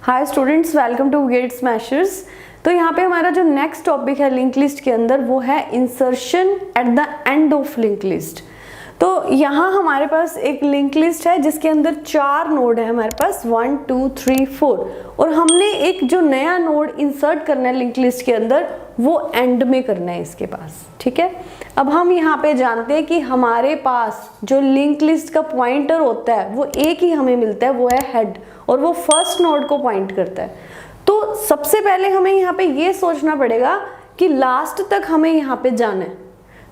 Hi students, welcome to Gate Smashers. तो यहाँ पे हमारा जो नेक्स्ट टॉपिक है लिंक लिस्ट के अंदर वो है insertion at the end of link list. तो यहाँ हमारे पास एक लिंक लिस्ट है जिसके अंदर 4 नोड है हमारे पास 1 2 3 4 और हमने एक जो नया नोड इंसर्ट करना है लिंक लिस्ट के अंदर वो एंड में करना है इसके पास। ठीक है, अब हम यहाँ पे जानते हैं कि हमारे पास जो लिंक लिस्ट का पॉइंटर होता है वो एक ही हमें मिलता है, वो है हेड, और वो फर्स्ट नोड को पॉइंट करता है। तो सबसे पहले हमें यहाँ पे ये सोचना पड़ेगा कि लास्ट तक हमें यहाँ पे जाना है।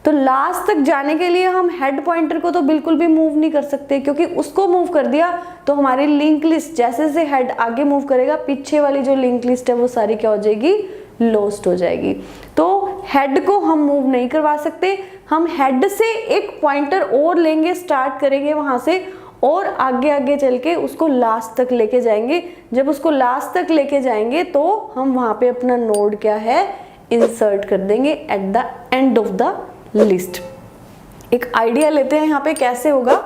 तो लास्ट तक जाने के लिए हम हेड पॉइंटर को तो बिल्कुल भी मूव नहीं कर सकते, क्योंकि उसको मूव कर दिया तो हमारी लिंक लिस्ट जैसे जैसे हेड आगे मूव करेगा पीछे वाली जो लिंक लिस्ट है वो सारी क्या हो जाएगी, लॉस्ट हो जाएगी। तो हेड को हम मूव नहीं करवा सकते, हम हेड से एक पॉइंटर और लेंगे, स्टार्ट करेंगे वहां से और आगे आगे चल के उसको लास्ट तक लेके जाएंगे। जब उसको लास्ट तक लेके जाएंगे तो हम वहां पे अपना नोड क्या है, इंसर्ट कर देंगे eight the end of the list. एक आइडिया लेते हैं यहाँ पे कैसे होगा।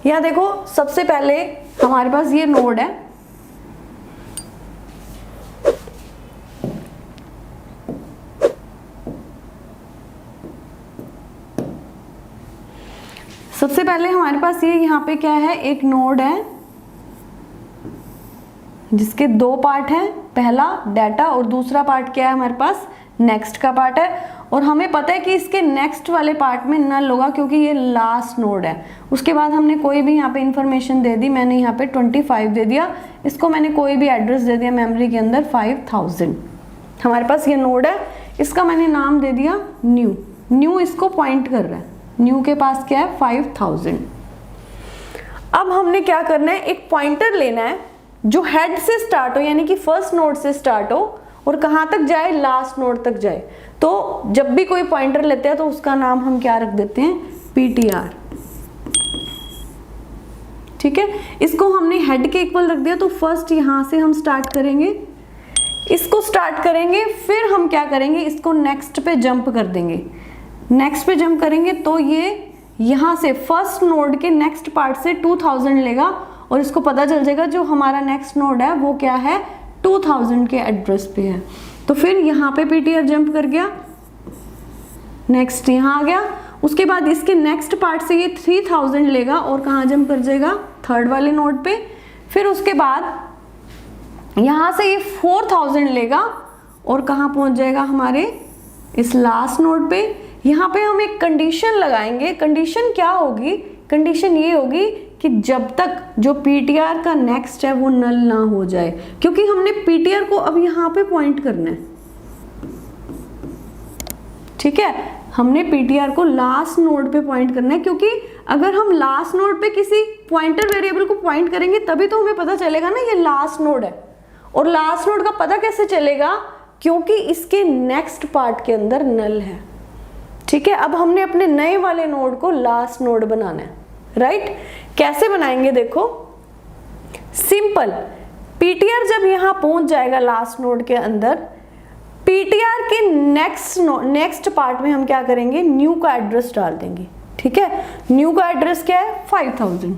यहाँ देखो, सबसे पहले हमारे पास ये नोड है, सबसे पहले हमारे पास ये यहाँ पे क्या है, एक नोड है जिसके 2 पार्ट हैं, पहला डाटा और दूसरा पार्ट क्या है हमारे पास, नेक्स्ट का पार्ट है। और हमें पता है कि इसके नेक्स्ट वाले पार्ट में नल होगा क्योंकि ये लास्ट नोड है। उसके बाद हमने कोई भी यहाँ पे इंफॉर्मेशन दे दी, मैंने यहाँ पे 25 दे दिया, इसको मैंने कोई भी एड्रेस दे दिया मेमोरी के अंदर 5000। हमारे पास ये नोड है, इसका मैंने नाम दे दिया न्यू। न्यू इसको पॉइंट कर रहा है, न्यू के पास क्या है 5000। अब हमने क्या करना है, एक पॉइंटर लेना है जो हेड से स्टार्ट हो, यानी कि फर्स्ट नोड से स्टार्ट हो और कहां तक जाए, लास्ट नोड तक जाए। तो जब भी कोई पॉइंटर लेते हैं तो उसका नाम हम क्या रख देते हैं, पीटीआर। ठीक है, इसको हमने हेड के इक्वल रख दिया। तो फर्स्ट यहां से हम स्टार्ट करेंगे, इसको स्टार्ट करेंगे, फिर हम क्या करेंगे, इसको नेक्स्ट पे जंप कर देंगे। नेक्स्ट पे जंप करेंगे तो ये यहां से फर्स्ट नोड के नेक्स्ट पार्ट से 2000 लेगा और इसको पता चल जाएगा जो हमारा नेक्स्ट नोड है वो क्या है, 2000 के एड्रेस पे है। तो फिर यहाँ पे पीटीआर जंप कर गया, नेक्स्ट यहाँ आ गया। उसके बाद इसके नेक्स्ट पार्ट से ये 3000 लेगा और कहाँ जंप कर जाएगा, थर्ड वाले नोड पे। फिर उसके बाद यहाँ से ये 4000 लेगा और कहाँ पहुँच जाएगा, हमारे इस लास्ट नोड पे। यहाँ पे हम एक कंडीशन लगाएंगे। कंडीशन क्या होगी, कंडीशन ये होगी कि जब तक जो पीटीआर का नेक्स्ट है वो नल ना हो जाए, क्योंकि हमने पीटीआर को अब यहाँ पे पॉइंट करना है। ठीक है, हमने पीटीआर को लास्ट नोड पे पॉइंट करना है, क्योंकि अगर हम लास्ट नोड पे किसी पॉइंटर वेरिएबल को पॉइंट करेंगे तभी तो हमें पता चलेगा ना ये लास्ट नोड है। और लास्ट नोड का पता कैसे चलेगा, क्योंकि इसके नेक्स्ट पार्ट के अंदर नल है। ठीक है, अब हमने अपने नए वाले नोड को लास्ट नोड बनाना है, राइट। कैसे बनाएंगे, देखो सिंपल। पीटीआर जब यहां पहुंच जाएगा लास्ट नोड के अंदर, पीटीआर के नेक्स्ट पार्ट में हम क्या करेंगे, न्यू का एड्रेस डाल देंगे। ठीक है, न्यू का एड्रेस क्या है, 5000।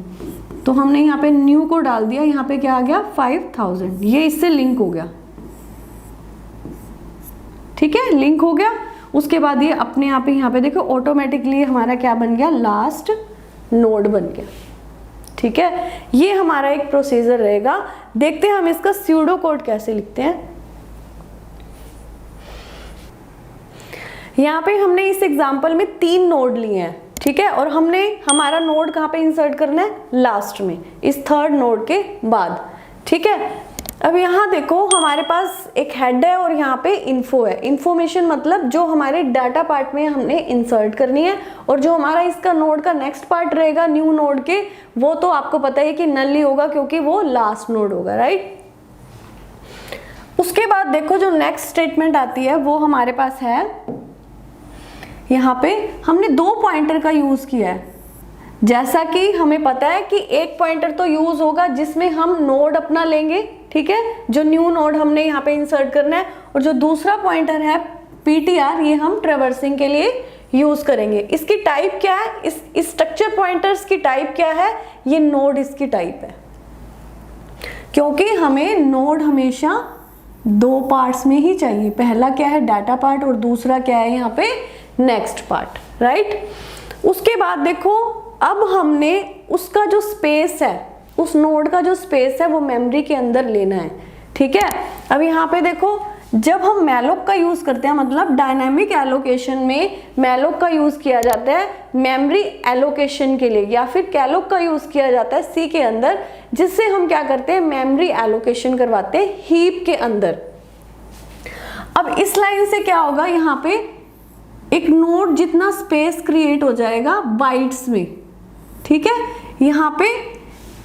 तो हमने यहाँ पे न्यू को डाल दिया, यहाँ पे क्या आ गया 5000, ये इससे लिंक हो गया। ठीक है, लिंक हो गया। उसके बाद ये अपने आप ही यहाँ पे देखो ऑटोमेटिकली हमारा क्या बन गया, लास्ट नोड बन गया। ठीक है, ये हमारा एक प्रोसीजर रहेगा। देखते हैं हम इसका स्यूडो कोड कैसे लिखते हैं। यहाँ पे हमने इस एग्जांपल में 3 नोड लिए हैं। ठीक है, और हमने हमारा नोड कहाँ पे इंसर्ट करना है, लास्ट में, इस थर्ड नोड के बाद। ठीक है, अब यहाँ देखो हमारे पास एक हेड है और यहाँ पे इन्फो है। इन्फॉर्मेशन मतलब जो हमारे डाटा पार्ट में हमने इंसर्ट करनी है, और जो हमारा इसका नोड का नेक्स्ट पार्ट रहेगा न्यू नोड के, वो तो आपको पता है कि नल ही होगा क्योंकि वो लास्ट नोड होगा, राइट। उसके बाद देखो जो नेक्स्ट स्टेटमेंट आती है वो हमारे पास है, यहाँ पे हमने 2 पॉइंटर का यूज किया है। जैसा कि हमें पता है कि एक पॉइंटर तो यूज होगा जिसमें हम नोड अपना लेंगे, ठीक है, जो न्यू नोड हमने यहाँ पे इंसर्ट करना है, और जो दूसरा पॉइंटर है पीटीआर, ये हम ट्रैवर्सिंग के लिए यूज करेंगे। इसकी टाइप क्या है, इस स्ट्रक्चर पॉइंटर्स की टाइप क्या है, ये नोड इसकी टाइप है। क्योंकि हमें नोड हमेशा दो पार्ट्स में ही चाहिए, पहला क्या है डाटा पार्ट और दूसरा क्या है यहाँ पे नेक्स्ट पार्ट, राइट। उसके बाद देखो अब हमने उसका जो स्पेस है, उस नोड का जो स्पेस है वो मेमोरी के अंदर लेना है, ठीक है। अब यहाँ पे देखो जब हम मैलोक का यूज करते हैं, मतलब डायनामिक एलोकेशन में मैलोक का यूज किया जाता है मेमोरी एलोकेशन के लिए, या फिर कैलोक का यूज किया जाता है सी के अंदर, जिससे हम क्या करते हैं मेमोरी एलोकेशन करवाते हैं हीप के अंदर। अब इस लाइन से क्या होगा, यहाँ पे एक नोड जितना स्पेस क्रिएट हो जाएगा बाइट्स में, ठीक है। यहाँ पे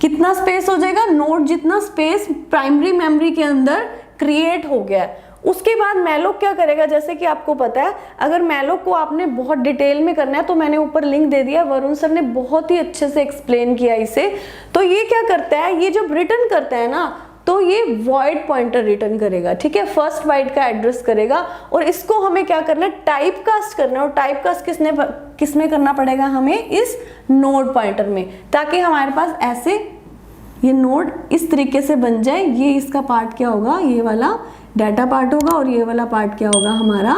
कितना स्पेस हो जाएगा, नोड जितना स्पेस प्राइमरी मेमोरी के अंदर क्रिएट हो गया है। उसके बाद मैलोक क्या करेगा, जैसे कि आपको पता है अगर मैलोक को आपने बहुत डिटेल में करना है तो मैंने ऊपर लिंक दे दिया, वरुण सर ने बहुत ही अच्छे से एक्सप्लेन किया इसे। तो ये क्या करता है, ये जब रिटर्न करता है ना तो ये वॉइड पॉइंटर रिटर्न करेगा, ठीक है, फर्स्ट बाइट का एड्रेस करेगा। और इसको हमें क्या करना है, टाइप कास्ट करना है। और टाइप कास्ट किसमें करना पड़ेगा हमें, इस नोड पॉइंटर में, ताकि हमारे पास ऐसे ये नोड इस तरीके से बन जाए। ये इसका पार्ट क्या होगा, ये वाला डाटा पार्ट होगा और ये वाला पार्ट क्या होगा हमारा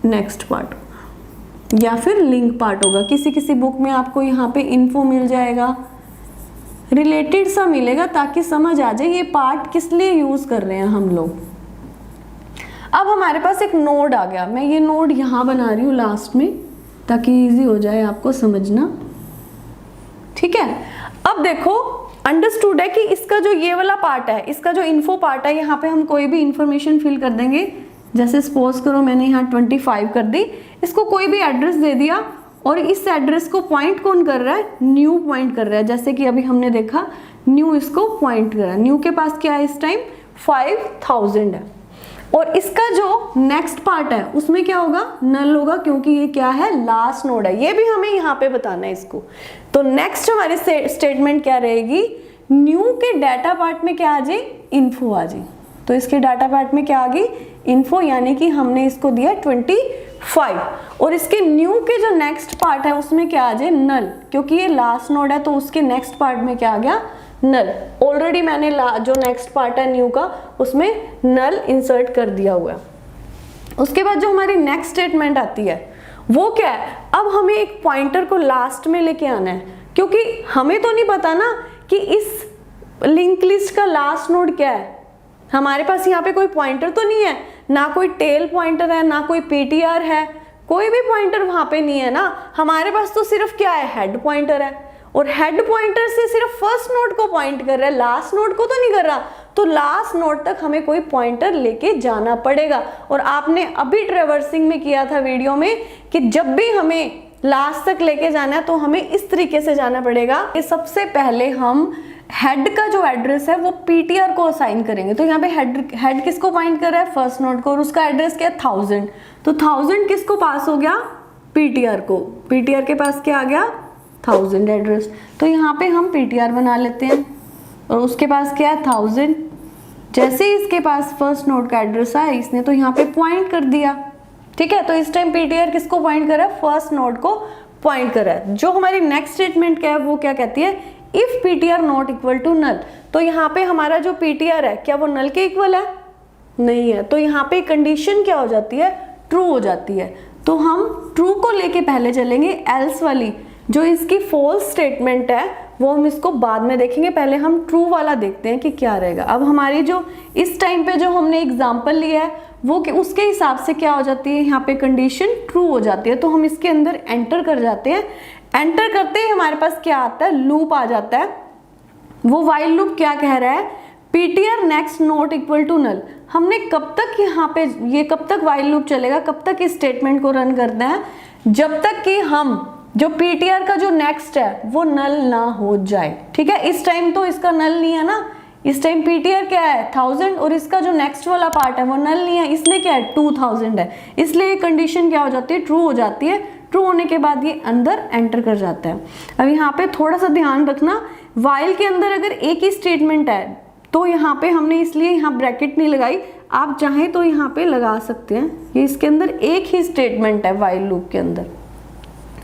नेक्स्ट पार्ट या फिर लिंक पार्ट होगा। किसी किसी बुक में आपको यहाँ पे इन्फो मिल जाएगा, रिलेटेड सा मिलेगा, ताकि समझ आ जाए ये पार्ट किस लिए यूज कर रहे हैं हम लोग। अब हमारे पास एक नोड आ गया, मैं ये नोड यहाँ बना रही हूँ लास्ट में ताकि इजी हो जाए आपको समझना, ठीक है। अब देखो अंडरस्टूड है कि इसका जो ये वाला पार्ट है, इसका जो इन्फो पार्ट है, यहाँ पे हम कोई भी इंफॉर्मेशन फिल कर देंगे। जैसे सपोज करो मैंने यहाँ 25 कर दी, इसको कोई भी एड्रेस दे दिया और इस एड्रेस को पॉइंट कौन कर रहा है, न्यू पॉइंट कर रहा है। जैसे कि अभी हमने देखा न्यू इसको पॉइंट कर रहा है, न्यू के पास क्या है इस टाइम 5000 है। और इसका जो नेक्स्ट पार्ट है उसमें क्या होगा, नल होगा, क्योंकि ये क्या है लास्ट नोड है। ये भी हमें यहाँ पे बताना है इसको। तो नेक्स्ट हमारी स्टेटमेंट क्या रहेगी, न्यू के डाटा पार्ट में क्या आ जाए, इन्फो आ जाए। तो इसके डाटा पार्ट में क्या आ गई, इन्फो, यानी कि हमने इसको दिया 25। और इसके न्यू के जो नेक्स्ट पार्ट है उसमें क्या आ जाए, नल, क्योंकि ये लास्ट नोड है तो उसके नेक्स्ट पार्ट में क्या आ गया, नल। ऑलरेडी मैंने जो नेक्स्ट पार्ट है न्यू का उसमें नल इंसर्ट कर दिया हुआ है। उसके बाद जो हमारी नेक्स्ट स्टेटमेंट आती है वो क्या है, अब हमें एक पॉइंटर को लास्ट में लेके आना है, क्योंकि हमें तो नहीं पता ना कि इस लिंक लिस्ट का लास्ट नोड क्या है। हमारे पास यहाँ पे कोई पॉइंटर तो नहीं है, ना कोई टेल पॉइंटर है, ना कोई पीटीआर है, कोई भी पॉइंटर वहां पे नहीं है ना। हमारे पास तो सिर्फ क्या है, हेड पॉइंटर है, और हेड पॉइंटर से सिर्फ फर्स्ट नोड को पॉइंट कर रहा है, लास्ट नोड को तो नहीं कर रहा। तो लास्ट नोड तक हमें कोई पॉइंटर लेके जाना पड़ेगा। और आपने अभी ट्रेवर्सिंग में किया था वीडियो में कि जब भी हमें लास्ट तक लेके जाना है तो हमें इस तरीके से जाना पड़ेगा कि सबसे पहले हम हेड का जो एड्रेस है वो पीटीआर को असाइन करेंगे। तो यहाँ पे हेड किसको पॉइंट कर रहा है, फर्स्ट नोड को, और उसका एड्रेस क्या है 1000। तो 1000 किसको पास हो गया, पीटीआर को। पीटीआर के पास क्या आ गया, 1000 एड्रेस। तो यहाँ पे हम पीटीआर बना लेते हैं और उसके पास क्या है 1000। जैसे ही इसके पास फर्स्ट नोड का एड्रेस आया इसने तो यहाँ पे पॉइंट कर दिया, ठीक है। तो इस टाइम पीटीआर किसको पॉइंट कर रहा है, फर्स्ट नोड को पॉइंट कर रहा है। जो हमारी नेक्स्ट स्टेटमेंट क्या है वो क्या कहती है, if PTR not equal to null. तो यहाँ पे हमारा जो पीटीआर है क्या वो नल के इक्वल है, नहीं है। तो यहाँ पे कंडीशन क्या हो जाती है, ट्रू हो जाती है। तो हम ट्रू को लेके पहले चलेंगे, एल्स वाली जो इसकी फॉल्स स्टेटमेंट है वो हम इसको बाद में देखेंगे, पहले हम ट्रू वाला देखते हैं कि क्या रहेगा। अब हमारी जो इस टाइम पे जो हमने एग्जांपल लिया है वो उसके हिसाब से क्या हो जाती है, यहाँ पे कंडीशन ट्रू हो जाती है। तो हम इसके अंदर एंटर कर जाते हैं। एंटर करते ही हमारे पास क्या आता है, लूप आ जाता है। वो वाइल लूप क्या कह रहा है, PTR next not equal to null. हमने कब तक यहाँ पे ये कब तक वाइल लूप चलेगा, कब तक इस स्टेटमेंट को रन करना है, जब तक कि हम जो पीटीआर का जो नेक्स्ट है वो नल ना हो जाए, ठीक है। इस टाइम तो इसका नल नहीं है ना, इस टाइम पीटीआर क्या है 1000 और इसका जो नेक्स्ट वाला पार्ट है वो नल नहीं है, इसमें क्या है 2000 है। इसलिए कंडीशन क्या हो जाती है, ट्रू हो जाती है। ट्रू होने के बाद ये अंदर एंटर कर जाता है। अब यहाँ पे थोड़ा सा ध्यान रखना, वाइल के अंदर अगर एक ही स्टेटमेंट है तो यहाँ पे हमने इसलिए यहाँ ब्रैकेट नहीं लगाई, आप चाहें तो यहाँ पे लगा सकते हैं। ये इसके अंदर एक ही स्टेटमेंट है वाइल लूप के अंदर,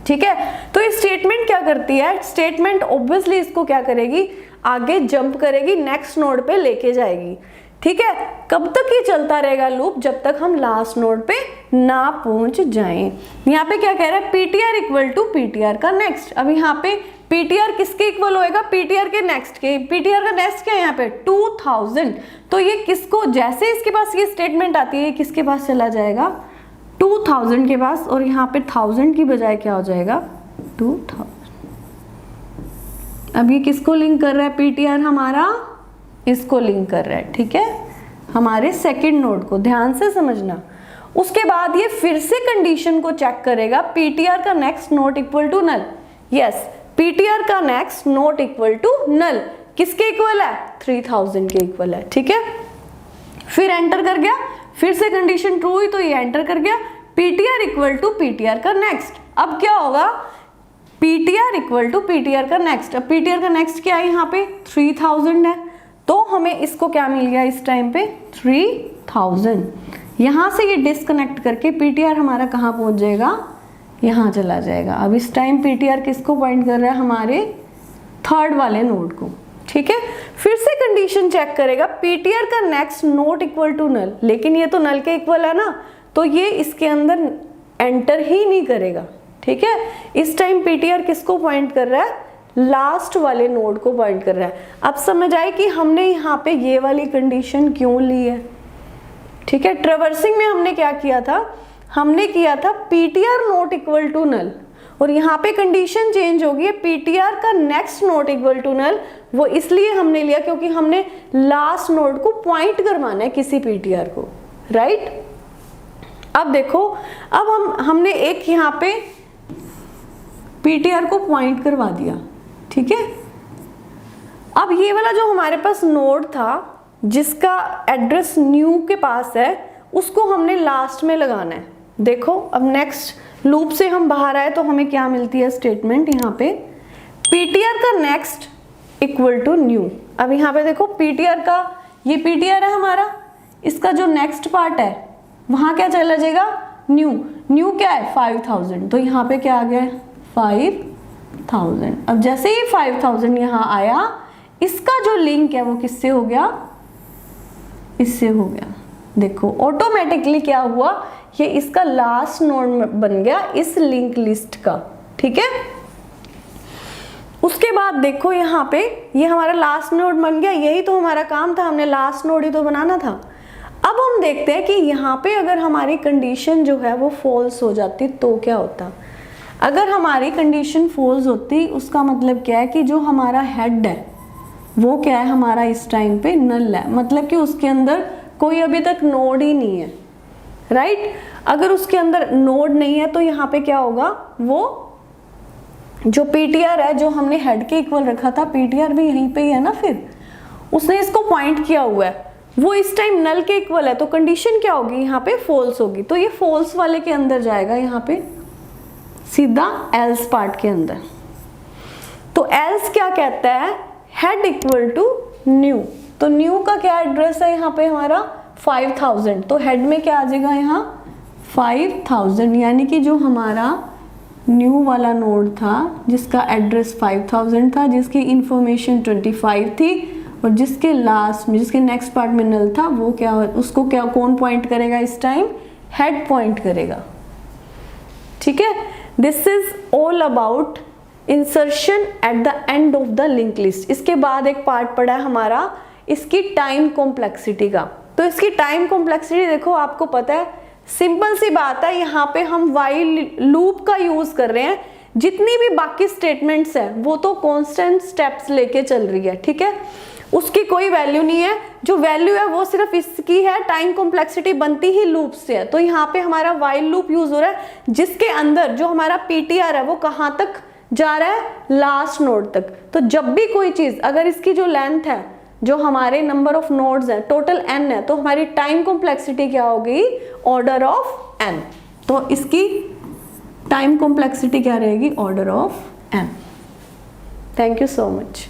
ठीक है। तो ये स्टेटमेंट क्या करती है, स्टेटमेंट ऑब्वियसली इसको क्या करेगी, आगे जंप करेगी, नेक्स्ट नोड पे लेके जाएगी। ठीक है, कब तक ये चलता रहेगा लूप, जब तक हम लास्ट नोड पे ना पहुंच जाएं। यहाँ पे क्या कह रहा है, पीटीआर इक्वल टू पीटीआर का नेक्स्ट। अब यहाँ पे पीटीआर किसके इक्वल होएगा, पीटीआर के नेक्स्ट के। पीटीआर का नेक्स्ट क्या है यहाँ पे 2000, तो ये किसको, जैसे इसके पास ये स्टेटमेंट आती है, ये किसके पास चला जाएगा 2000 के पास, और यहाँ पे 1000 की बजाय क्या हो जाएगा 2000। अब ये किसको लिंक कर रहा है, पीटीआर हमारा इसको लिंक कर रहा है। ठीक है, हमारे सेकंड नोड को, ध्यान से समझना। उसके बाद ये फिर से कंडीशन को चेक करेगा, पीटीआर का next not equal to null. Yes, PTR का next not equal to null किसके इक्वल है, 3000 के इक्वल है। ठीक है, फिर एंटर कर गया, फिर से कंडीशन ट्रू हुई तो ये एंटर कर गया, पीटीआर इक्वल टू पीटीआर का नेक्स्ट। अब क्या होगा, पीटीआर इक्वल टू पीटीआर का नेक्स्ट। अब पीटीआर का नेक्स्ट क्या है, यहाँ पे 3000 है, तो हमें इसको क्या मिल गया इस टाइम पे 3000। यहां से ये डिस्कनेक्ट करके पीटीआर हमारा कहाँ पहुंच जाएगा, यहाँ चला जाएगा। अब इस टाइम पीटीआर किसको पॉइंट कर रहा है, हमारे थर्ड वाले नोड को। ठीक है, फिर से कंडीशन चेक करेगा, पीटीआर का next not equal to null, लेकिन ये तो नल के इक्वल है ना, तो ये इसके अंदर एंटर ही नहीं करेगा। ठीक है, इस टाइम पीटीआर किसको पॉइंट कर रहा है, लास्ट वाले नोड को पॉइंट कर रहा है। अब समझ आए कि हमने यहाँ पे ये वाली कंडीशन क्यों ली है। ठीक है, ट्रेवर्सिंग में हमने क्या किया था, हमने किया था PTR not equal to null, और यहाँ पे कंडीशन चेंज होगी है, पीटीआर का next not equal to null. वो इसलिए हमने लिया क्योंकि हमने लास्ट नोड को पॉइंट करवाना है किसी पीटीआर को, राइट। अब देखो, अब हमने एक यहाँ पे पीटीआर को पॉइंट करवा दिया। ठीक है, अब ये वाला जो हमारे पास नोड था जिसका एड्रेस न्यू के पास है, उसको हमने लास्ट में लगाना है। देखो, अब नेक्स्ट लूप से हम बाहर आए तो हमें क्या मिलती है स्टेटमेंट, यहाँ पे पीटीआर का नेक्स्ट इक्वल टू न्यू। अब यहाँ पे देखो, पीटीआर का, ये पीटीआर है हमारा, इसका जो नेक्स्ट पार्ट है वहां क्या चला जाएगा, न्यू। न्यू क्या है 5000, तो यहाँ पे क्या आ गया 5000। अब जैसे ही 5000 यहाँ आया, इसका जो लिंक है वो किससे हो गया, इससे हो गया। देखो ऑटोमेटिकली क्या हुआ, ये इसका लास्ट नोड बन गया इस लिंक लिस्ट का। ठीक है, उसके बाद देखो यहाँ पे ये हमारा लास्ट नोड बन गया, यही तो हमारा काम था, हमने लास्ट नोड ही तो बनाना था। अब हम देखते हैं कि यहाँ पे अगर हमारी कंडीशन जो है वो फॉल्स हो जाती तो क्या होता। अगर हमारी कंडीशन फॉल्स होती, उसका मतलब क्या है कि जो हमारा हेड है वो क्या है, हमारा इस टाइम पे नल है, मतलब कि उसके अंदर कोई अभी तक नोड ही नहीं है, राइट। अगर उसके अंदर नोड नहीं है तो यहाँ पे क्या होगा, वो जो पीटीआर है जो हमने हेड के इक्वल रखा था, पीटीआर भी यहीं पे ही है ना, फिर उसने इसको पॉइंट किया हुआ है, वो इस टाइम नल के इक्वल है, तो कंडीशन क्या होगी यहाँ पे फॉल्स होगी। तो ये फॉल्स वाले के अंदर जाएगा, यहाँ पे सीधा एल्स पार्ट के अंदर। तो एल्स क्या कहता है, हेड इक्वल टू न्यू। तो न्यू का क्या एड्रेस है यहाँ पे हमारा 5000, तो हेड में क्या आ जाएगा यहाँ 5000, यानी कि जो हमारा न्यू वाला नोड था जिसका एड्रेस 5000 था, जिसकी इंफॉर्मेशन 25 थी, और जिसके लास्ट में, जिसके नेक्स्ट पार्ट में नल था, वो क्या, उसको क्या कौन पॉइंट करेगा इस टाइम, हेड पॉइंट करेगा। ठीक है, this is all about insertion at the end of the link list. इसके बाद एक पार्ट पड़ा है हमारा इसकी टाइम कॉम्प्लेक्सिटी का। तो इसकी टाइम कॉम्प्लेक्सिटी देखो, आपको पता है सिंपल सी बात है, यहाँ पे हम वाइल लूप का यूज कर रहे हैं, जितनी भी बाकी स्टेटमेंट्स है वो तो कांस्टेंट स्टेप्स लेके चल रही है। ठीक है, उसकी कोई वैल्यू नहीं है, जो वैल्यू है वो सिर्फ इसकी है, टाइम कॉम्प्लेक्सिटी बनती ही लूप से है। तो यहाँ पे हमारा वाइल लूप यूज हो रहा है, जिसके अंदर जो हमारा पीटीआर है वो कहाँ तक जा रहा है, लास्ट नोड तक। तो जब भी कोई चीज, अगर इसकी जो लेंथ है, जो हमारे नंबर ऑफ नोड्स है टोटल n है, तो हमारी टाइम कॉम्प्लेक्सिटी क्या होगी, ऑर्डर ऑफ n। तो इसकी टाइम कॉम्प्लेक्सिटी क्या रहेगी, order of n। Thank you so much.